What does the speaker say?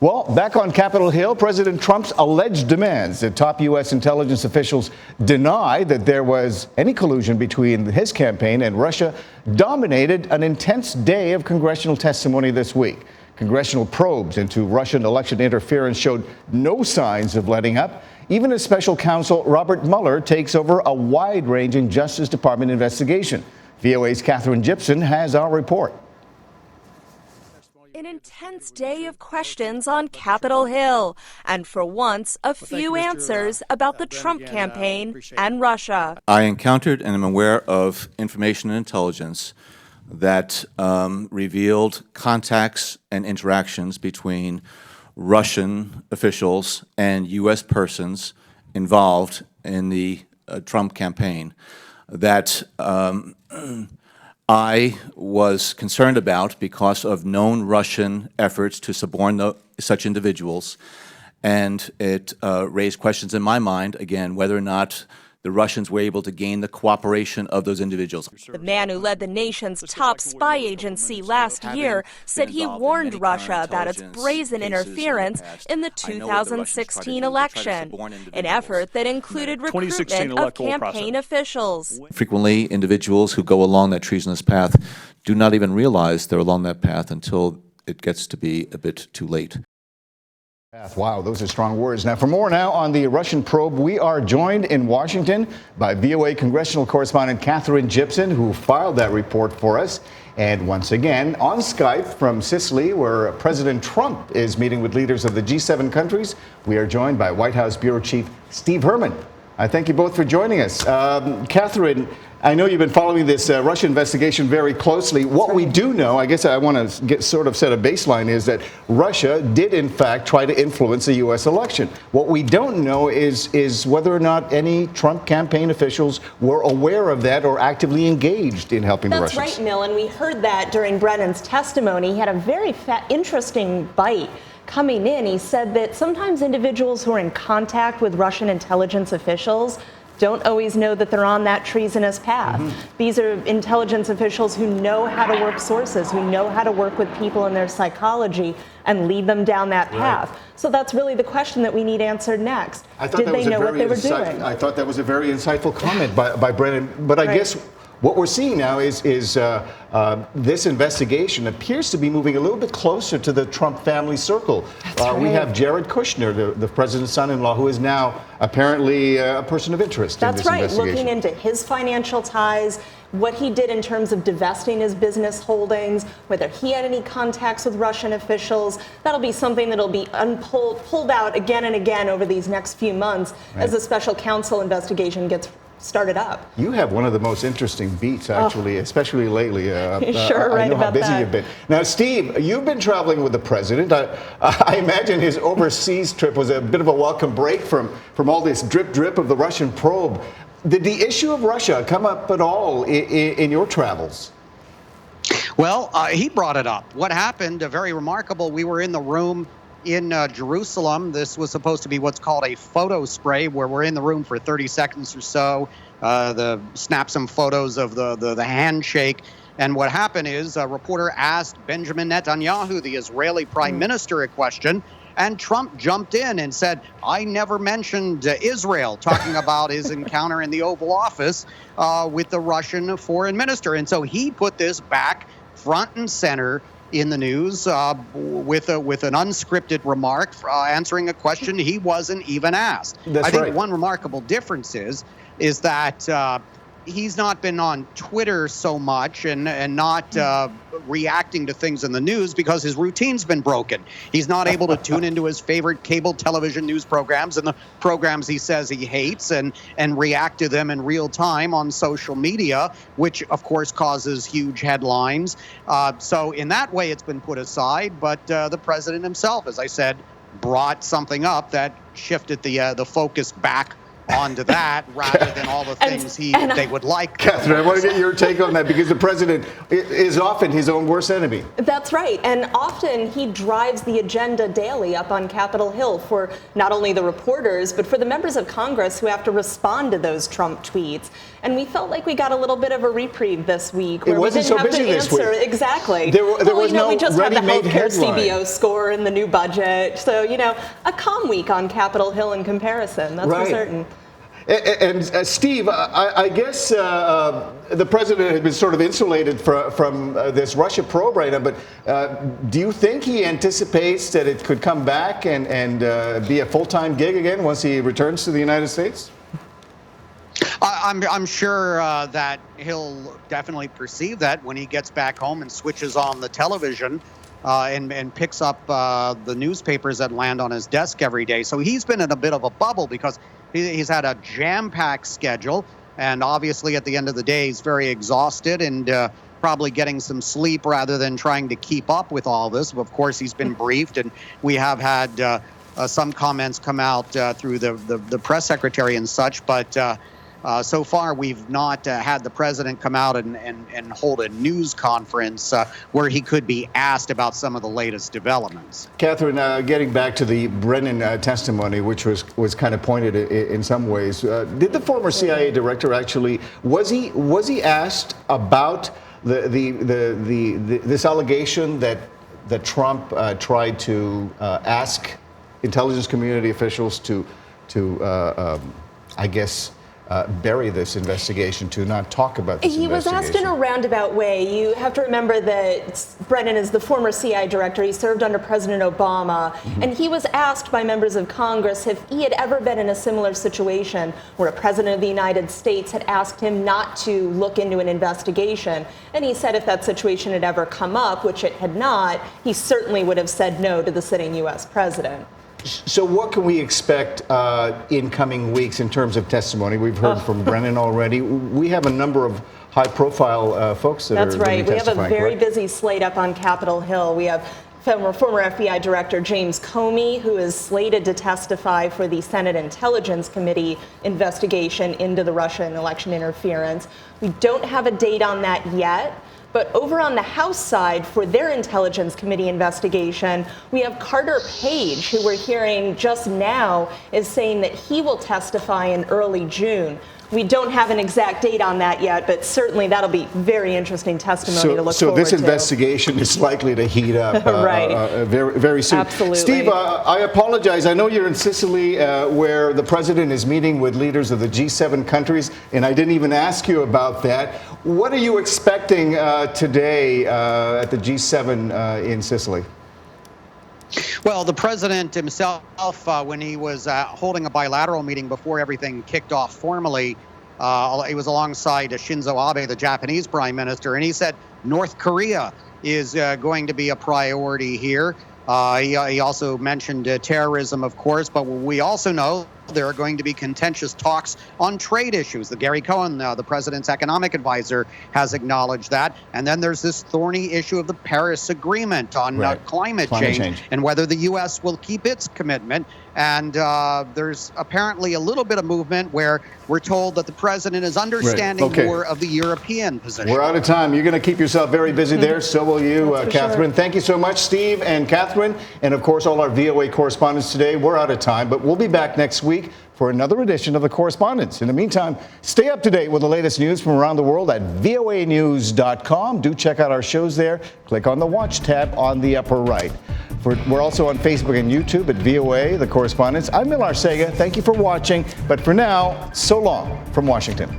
Well, back on Capitol Hill, President Trump's alleged demands that top U.S. intelligence officials deny that there was any collusion between his campaign and Russia dominated an intense day of congressional testimony this week. Congressional probes into Russian election interference showed no signs of letting up, even as special counsel Robert Mueller takes over a wide-ranging Justice Department investigation. VOA's Katherine Gypson has our report. An intense day of questions on Capitol Hill, and for once, a few answers about the Trump campaign and Russia. I encountered and am aware of information and intelligence that revealed contacts and interactions between Russian officials and U.S. persons involved in the Trump campaign that I was concerned about because of known Russian efforts to suborn such individuals, and it raised questions in my mind, again, whether or not the Russians were able to gain the cooperation of those individuals. The man who led the nation's top spy agency last year said he warned Russia about its brazen interference in the 2016 election, an effort that included recruitment of campaign officials. Frequently, individuals who go along that treasonous path do not even realize they're along that path until it gets to be a bit too late. Wow, those are strong words. Now, for more on the Russian probe, we are joined in Washington by VOA Congressional correspondent Katherine Gypson, who filed that report for us. And once again, on Skype from Sicily, where President Trump is meeting with leaders of the G7 countries, we are joined by White House Bureau Chief Steve Herman. I thank you both for joining us. Katherine, I know you've been following this Russia investigation very closely. What we do know, I guess I want to sort of set a baseline, is that Russia did, in fact, try to influence the U.S. election. What we don't know is whether or not any Trump campaign officials were aware of that or actively engaged in helping the Russians. That's right, Mil, and we heard that during Brennan's testimony. He had a very interesting bite. Coming in, he said that sometimes individuals who are in contact with Russian intelligence officials don't always know that they're on that treasonous path. These are intelligence officials who know how to work sources, who know how to work with people and their psychology and lead them down that path. Right. So that's really the question that we need answered next. Did they know what they were doing? I thought that was a very insightful comment by Brennan, but I guess what we're seeing now is this investigation appears to be moving a little bit closer to the Trump family circle. We have Jared Kushner, the president's son-in-law, who is now apparently a person of interest in this investigation. That's right, looking into his financial ties, what he did in terms of divesting his business holdings, whether he had any contacts with Russian officials. That'll be something that'll be pulled out again and again over these next few months as the special counsel investigation gets started up. You have one of the most interesting beats, actually, especially lately. Sure, right, I know how about busy that. you've been. Now, Steve, you've been traveling with the president. I imagine his overseas trip was a bit of a welcome break from all this drip of the Russian probe. Did the issue of Russia come up at all in your travels? Well, he brought it up. What happened, very remarkable, we were in the room in Jerusalem. This was supposed to be what's called a photo spray, where we're in the room for 30 seconds or so, snap some photos of the handshake. And what happened is a reporter asked Benjamin Netanyahu, the Israeli prime minister, a question, and Trump jumped in and said, I never mentioned Israel, talking about his encounter in the Oval Office with the Russian foreign minister. And so he put this back front and center in the news with an unscripted remark, answering a question he wasn't even asked. I think one remarkable difference is that he's not been on Twitter so much and not reacting to things in the news because his routine's been broken. He's not able to tune into his favorite cable television news programs and the programs he says he hates and react to them in real time on social media, which of course causes huge headlines. So in that way, it's been put aside. But the president himself, as I said, brought something up that shifted the focus back onto that rather than all the things they would like. Katherine, I want to get your take on that, because the president is often his own worst enemy. That's right. And often he drives the agenda daily up on Capitol Hill for not only the reporters, but for the members of Congress who have to respond to those Trump tweets. And we felt like we got a little bit of a reprieve this week where we didn't have to answer. Exactly. There was no we just had the ready-made healthcare headline. CBO score in the new budget. So, a calm week on Capitol Hill in comparison. That's for certain. And Steve, I guess the president had been sort of insulated from this Russia probe right now, but do you think he anticipates that it could come back and be a full-time gig again once he returns to the United States? I'm sure that he'll definitely perceive that when he gets back home and switches on the television and picks up the newspapers that land on his desk every day. So he's been in a bit of a bubble because he's had a jam-packed schedule, and obviously at the end of the day he's very exhausted and probably getting some sleep rather than trying to keep up with all this. Of course, he's been briefed, and we have had some comments come out through the press secretary and such, but so far we've not had the president come out and hold a news conference where he could be asked about some of the latest developments. Katherine, getting back to the Brennan testimony, which was kind of pointed in some ways, did the former CIA director actually, was he asked about this allegation that Trump tried to ask intelligence community officials to I guess, bury this investigation, to not talk about this investigation? He was asked in a roundabout way. You have to remember that Brennan is the former CIA director. He served under President Obama. And he was asked by members of Congress if he had ever been in a similar situation where a president of the United States had asked him not to look into an investigation. And he said if that situation had ever come up, which it had not, he certainly would have said no to the sitting U.S. president. So what can we expect in coming weeks in terms of testimony? We've heard from Brennan already. We have a number of high-profile folks that That's are going to be testifying. That's right. We have a very correct? busy slate up on Capitol Hill. We have former FBI Director James Comey, who is slated to testify for the Senate Intelligence Committee investigation into the Russian election interference. We don't have a date on that yet. But over on the House side, for their Intelligence Committee investigation, we have Carter Page, who we're hearing just now is saying that he will testify in early June. We don't have an exact date on that yet, but certainly that'll be very interesting testimony to look forward to. So this investigation is likely to heat up very, very soon. Absolutely. Steve, I apologize. I know you're in Sicily, where the president is meeting with leaders of the G7 countries, and I didn't even ask you about that. What are you expecting today at the G7 in Sicily? Well, the president himself, when he was holding a bilateral meeting before everything kicked off formally, he was alongside Shinzo Abe, the Japanese prime minister, and he said North Korea is going to be a priority here. He also mentioned terrorism, of course, but we also know there are going to be contentious talks on trade issues. Gary Cohn, the president's economic advisor, has acknowledged that. And then there's this thorny issue of the Paris Agreement on climate change and whether the U.S. will keep its commitment. And there's apparently a little bit of movement where we're told that the president is understanding more of the European position. We're out of time. You're going to keep yourself very busy there. So will you, Katherine. Sure. Thank you so much, Steve and Katherine. And, of course, all our VOA correspondents today. We're out of time, but we'll be back next week for another edition of The Correspondents. In the meantime, stay up to date with the latest news from around the world at voanews.com. Do check out our shows there. Click on the Watch tab on the upper right. We're also on Facebook and YouTube at VOA, The Correspondents. I'm Mil Arcega. Thank you for watching. But for now, so long from Washington.